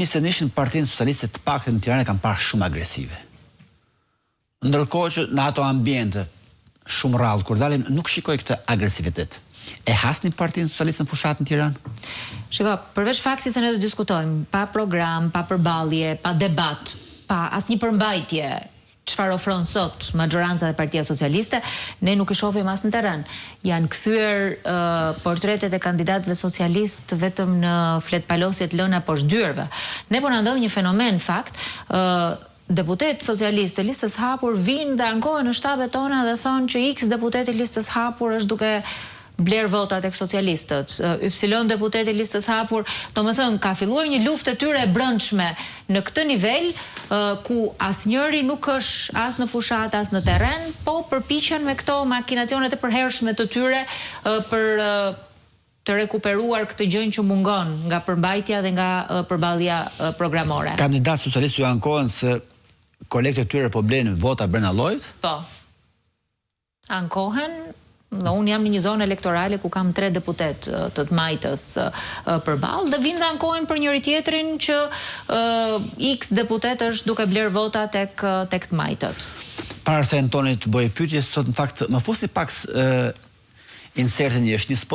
se nishin Partinë Socialiste të paktën në Tiranë kanë parë shumë agresive. Ndërkohë që në ato ambiente shumë rrallë, kur dalim nuk shikoj këtë agresivitet. E hasni Partinë Socialiste në fushat në Tiranë? Shiko, përveç faktit se ne do diskutojmë, pa program, pa përballje, pa debat, pa asnjë përmbajtje, çfarë ofron sot majoranca dhe Partia Socialiste, ne nuk e shohim as në terren. Janë kthyer portretet e kandidatëve socialist vetëm në fletpalosjet lëna poshtë dyrëve. Ne po na ndodh një fenomen fakt, deputet socialist të listës hapur vinë dhe ankohen në shtabet tona dhe thonë që X deputet i listës hapur është duke bler votat tek socialistët, Y deputeti listës hapur, domethënë ka filluar një luftë e tyre e brendshme në këtë nivel ku asnjëri nuk është as në fushat as në terren, po përpiqen me këto makinacionet e përhershme të tyre për të rekuperuar këtë gjë që mungon nga përmbajtja dhe nga përballja programore. Kandidatë socialistë ju ankohen se kolegët e tyre po blenë vota brenda llojit? Po. Ankohen. Dhe unë jam në një zonë elektorale ku kam 3 deputet të majtës përballë dhe vinë dhe ankohen për njëri tjetrin që X deputet është duke bler vota tek të majtët. Para se Antoni të bëj pyetje, sot në fakt më fusni pak insertin, është një spot